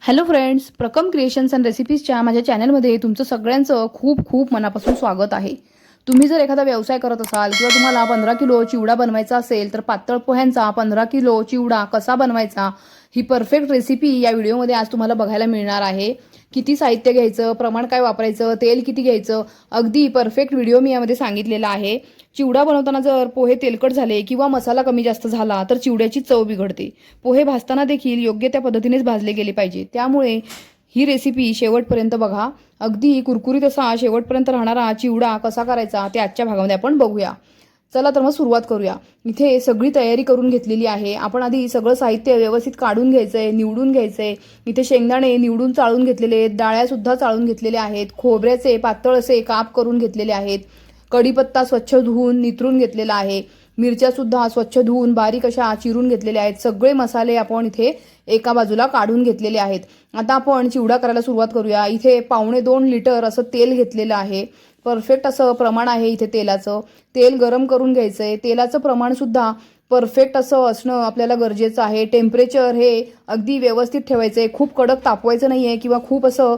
Hello friends, प्रकम creations and रेसिपीजच्या माझ्या चॅनलमध्ये तुमचं सगळ्यांचं खूप खूप मनापासून स्वागत आहे। तुम्ही जर एखादा व्यवसाय करत असाल किंवा तुम्हाला 15 किलो चिवडा बनवायचा असेल तर पातळ पोह्यांचा 15 किलो चिवडा कसा बनवायचा ही परफेक्ट रेसिपी या व्हिडिओमध्ये आज तुम्हाला बघायला मिळणार आहे। किती साहित्य घ्यायचं, प्रमाण काय वापरायचं, तेल किती घ्यायचं, अगदी परफेक्ट व्हिडिओ मी यामध्ये सांगितलेला आहे। चिवडा बनवताना जर पोहे तेलकट झाले किंवा मसाला कमी जास्त झाला तर चिवड्याची चव बिघडते। पोहे भाजताना देखील योग्य त्या पद्धतीनेच भाजले गेले पाहिजे। त्यामुळे ही रेसिपी शेवटपर्यंत बघा। अगदी कुरकुरीत असा शेवटपर्यंत राहणारा चिवडा कसा करायचा ते आजच्या भागामध्ये आपण बघूया। चला तर मग सुरुवात करूया। इथे सगळी तयारी करून घेतलेली आहे। आपण आधी सगळं साहित्य व्यवस्थित काढून घ्यायचंय, निवडून घ्यायचंय। इथे शेंगदाणे निवडून चाळून घेतलेले आहेत, डाळ्या सुद्धा चाळून घेतलेल्या आहेत, खोबऱ्याचे पातळ असे काप करून घेतलेले आहेत, कढीपत्ता स्वच्छ धुवून नितरून घेतलेला आहे, मिरच्या सुद्धा स्वच्छ धुवून बारीक अशा चिरून घेतलेल्या आहेत। सगळे मसाले आपण इथे एका बाजूला काढून घेतलेले आहेत। आता आपण चिवडा करायला सुरुवात करूया। इथे 2.25 लिटर असं तेल घेतलेलं आहे। परफेक्ट असं प्रमाण आहे इथे तेलाचं। तेल गरम करून घ्यायचंय। तेलाचं प्रमाण सुद्धा परफेक्ट असं असणं आपल्याला गरजेचं आहे। टेम्परेचर हे अगदी व्यवस्थित ठेवायचंय। खूप कडक तापवायचं नाहीये किंवा खूप असं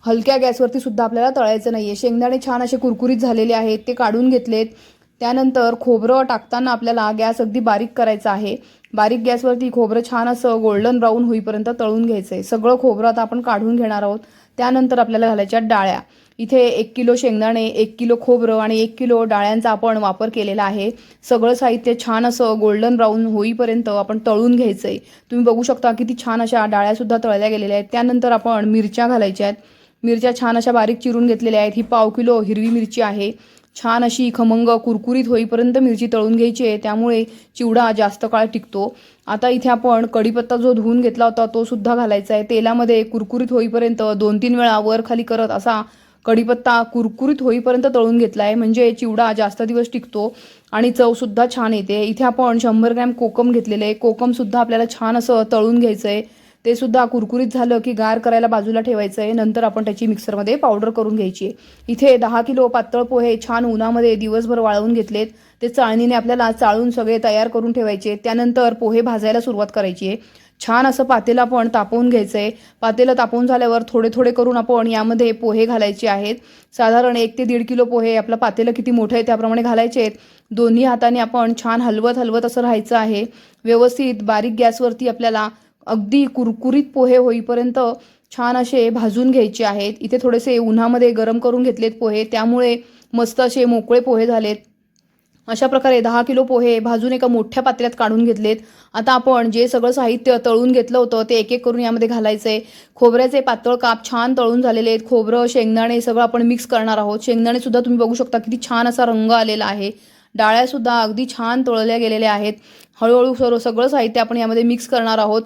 हलक्या गॅसवरती सुद्धा आपल्याला तळायचं नाहीये। शेंगदाणे छान असे कुरकुरीत झालेले आहेत, ते काढून घेतलेत। त्यानंतर खोबरं टाकताना आपल्याला गॅस अगदी बारीक करायचा आहे। बारीक गॅसवरती खोबरं छान असं गोल्डन ब्राऊन होईपर्यंत तळून घ्यायचंय। सगळं खोबरं आता आपण काढून घेणार आहोत। त्यानंतर आपल्याला घालायच्या डाळ्या। इथे 1 किलो शेंगदाणे, 1 किलो खोबरं आणि 1 किलो डाळ्यांचा आपण वापर केलेला आहे। सगळं साहित्य छान असं गोल्डन ब्राऊन होईपर्यंत आपण तळून घ्यायचंय। तुम्ही बघू शकता किती छान अशा डाळ्या सुद्धा तळल्या गेलेल्या आहेत। त्यानंतर आपण मिरच्या घालायच्या आहेत। मिरच्या छान अशा बारीक चिरून घेतलेल्या आहेत। ही 1/2 किलो हिरवी मिरची आहे। छान अशी खमंग कुरकुरीत होईपर्यंत मिरची तळून घ्यायची आहे, त्यामुळे चिवडा जास्त काळ टिकतो। आता इथे आपण कढीपत्ता जो धुवून घेतला होता तो सुद्धा घालायचा आहे। तेलामध्ये कुरकुरीत होईपर्यंत 2-3 वेळा वर खाली करत असा कढीपत्ता कुरकुरीत होईपर्यंत तळून घेतला आहे, म्हणजे चिवडा जास्त दिवस टिकतो आणि चव सुद्धा छान येते। इथे आपण 100 ग्रॅम कोकम घेतलेले आहे। कोकम सुद्धा आपल्याला छान असं तळून घ्यायचं आहे। ते सुद्धा कुरकुरीत झालं की गार करायला बाजूला ठेवायचं आहे। नंतर आपण त्याची मिक्सरमध्ये पावडर करून घ्यायची आहे। इथे 10 किलो पातळ पोहे छान उन्हामध्ये दिवसभर वाळवून घेतलेत। ते चाळणीने आपल्याला चाळून सगळे तयार करून ठेवायचे। त्यानंतर पोहे भाजायला सुरुवात करायची आहे। छान असं पातेलं आपण तापवून घ्यायचंय। पातेलं तापवून झाल्यावर थोडे थोडे करून आपण यामध्ये पोहे घालायचे आहेत। साधारण 1 ते 1.5 किलो पोहे, आपलं पातेलं किती मोठं आहे त्याप्रमाणे घालायचे आहेत। दोन्ही हाताने आपण छान हलवत हलवत असं राहायचं आहे। व्यवस्थित बारीक गॅसवरती आपल्याला अगदी कुरकुरीत पोहे होईपर्यंत छान असे भाजून घ्यायचे आहेत। इथे थोडेसे उन्हामध्ये गरम करून घेतलेत पोहे, त्यामुळे मस्त असे मोकळे पोहे झालेत। अशा प्रकारे 10 किलो पोहे भाजून एका मोठ्या पातेल्यात काढून घेतलेत। आता आपण जे सगळं साहित्य तळून घेतलं होतं ते एक एक करून यामध्ये घालायचंय। खोबऱ्याचे पातळ काप छान तळून झालेले आहेत। खोबरं, शेंगदाणे सगळं आपण मिक्स करणार आहोत। शेंगदाणे सुद्धा तुम्ही बघू शकता किती छान असा रंग आलेला आहे। डाळ्या सुद्धा अगदी छान तळल्या गेलेल्या आहेत। हळूहळू सगळं साहित्य आपण यामध्ये मिक्स करणार आहोत।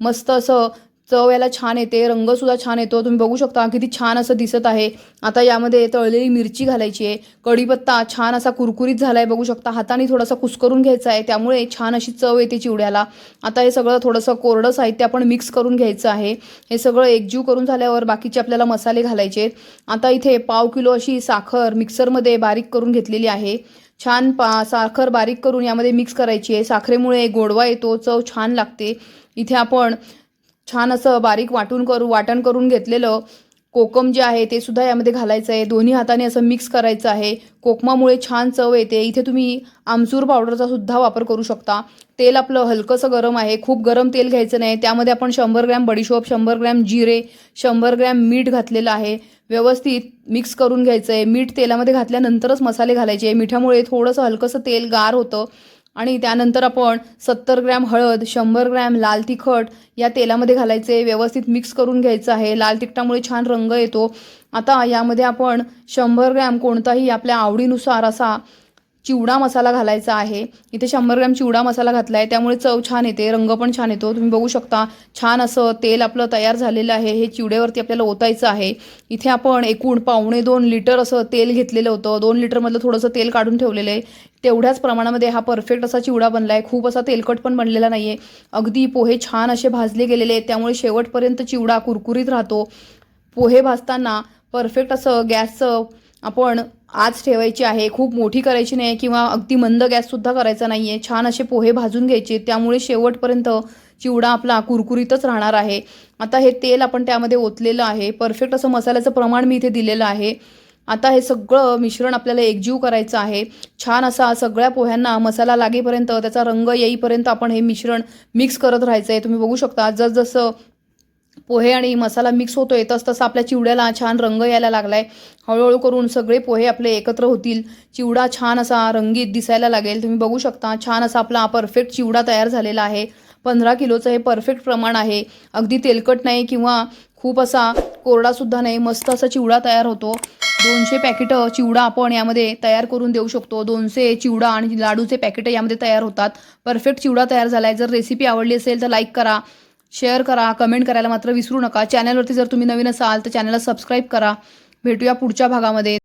मस्त असं चव याला छान येते, रंग सुद्धा छान येतो। तुम्ही बघू शकता किती छान असं दिसत आहे। आता यामध्ये तळलेली मिरची घालायची आहे। कढीपत्ता छान असा कुरकुरीत झालाय, बघू शकता। हाताने थोडासा कुस्करून घ्यायचा आहे, त्यामुळे छान अशी चव येते चिवड्याला। आता हे सगळं थोडंसं कोरडं साहित्य आपण मिक्स करून घ्यायचं आहे। हे सगळं एकजीव करून झाल्यावर बाकीचे आपल्याला मसाले घालायचे आहेत। आता इथे 1/2 किलो अशी साखर मिक्सरमध्ये बारीक करून घेतलेली आहे। छान साखर बारीक करून यामध्ये मिक्स करायची आहे। साखरेमुळे गोडवा येतो, चव छान लागते। इथे आपण छान असं बारीक वाटण करून घेतलेलं कोकम जे आहे ते सुद्धा यामध्ये घालायचं आहे। दोन्ही हाताने असं मिक्स करायचं आहे। कोकमामुळे छान चव येते। इथे तुम्ही आमचूर पावडरचा सुद्धा वापर करू शकता। तेल आपलं हलकंसं गरम आहे, खूप गरम तेल घ्यायचं नाही। त्यामध्ये आपण 100 ग्रॅम बडीशोप, 100 ग्रॅम जिरे, 100 ग्रॅम मीठ घातलेलं आहे। व्यवस्थित मिक्स करून घ्यायचं आहे। मीठ तेलामध्ये घातल्यानंतरच मसाले घालायचे। मिठामुळे थोडंसं हलकंसं तेल गार होतं आणि त्यानंतर आपण 70 ग्रॅम हळद, 100 ग्रॅम लाल तिखट या तेलामध्ये घालायचे। व्यवस्थित मिक्स करून घ्यायचं आहे। लाल तिखटामुळे छान रंग येतो। आता यामध्ये आपण 100 ग्रॅम कोणताही आपल्या आवडीनुसार असा चिवडा मसाला घालायचा आहे। इथे 100 ग्रॅम चिवडा मसाला घातला आहे, त्यामुळे चव छान येते, रंग पण छान येतो। तुम्ही बघू शकता छान असं तेल आपलं तयार झालेलं आहे। हे चिवड्यावरती आपल्याला ओतायचं आहे। इथे आपण एकूण 2.25 लिटर असं तेल घेतलेलं होतं। 2 लिटरमधलं थोडंसं तेल काढून ठेवलेलं आहे। तेवढ्याच प्रमाणामध्ये हा परफेक्ट असा चिवडा बनला आहे। खूप असा तेलकट पण बनलेला नाही आहे। अगदी पोहे छान असे भाजले गेलेले आहेत, त्यामुळे शेवटपर्यंत चिवडा कुरकुरीत राहतो। पोहे भाजताना परफेक्ट असं गॅसचं आपण आच ठेवायची आहे। खूप मोठी करायची नाही किंवा अगदी मंद गॅससुद्धा करायचा नाही आहे। छान असे पोहे भाजून घ्यायचे, त्यामुळे शेवटपर्यंत चिवडा आपला कुरकुरीतच राहणार आहे. आता हे तेल आपण त्यामध्ये ओतलेलं आहे. परफेक्ट असं मसाल्याचं प्रमाण मी इथे दिलेलं आहे. आता हे सगळं मिश्रण आपल्याला एकजीव करायचं आहे. छान असा सगळ्या पोह्यांना मसाला लागेपर्यंत, त्याचा रंग येईपर्यंत आपण हे मिश्रण मिक्स करत राहायचं आहे. तुम्ही बघू शकता जसजसं पोहे आणि मसाला मिक्स होतोय तसं आपल्या चिवड्याला छान रंग यायला लागलाय. हळूहळू करून सगळे पोहे आपले एकत्र होतील. चिवडा छान असा रंगीत दिसायला लागेल. तुम्ही बघू शकता छान असा आपला परफेक्ट चिवडा तयार झालेला आहे. 15 किलोचं हे परफेक्ट प्रमाण आहे. अगदी तेलकट नाही किंवा खूप असा कोरडासुद्धा नाही. मस्त असा चिवडा तयार होतो. 200 पॅकेटं चिवडा आपण यामध्ये तयार करून देऊ शकतो. 200 चिवडा आणि लाडूचे पॅकेटं यामध्ये तयार होतात. परफेक्ट चिवडा तयार झाला आहे. जर रेसिपी आवडली असेल तर लाईक करा, शेअर करा, कमेंट करायला मात्र विसरू नका. चॅनलवरती जर तुम्ही नवीन असाल तर चॅनलला सबस्क्राईब करा. भेटूया पुढच्या भागामध्ये.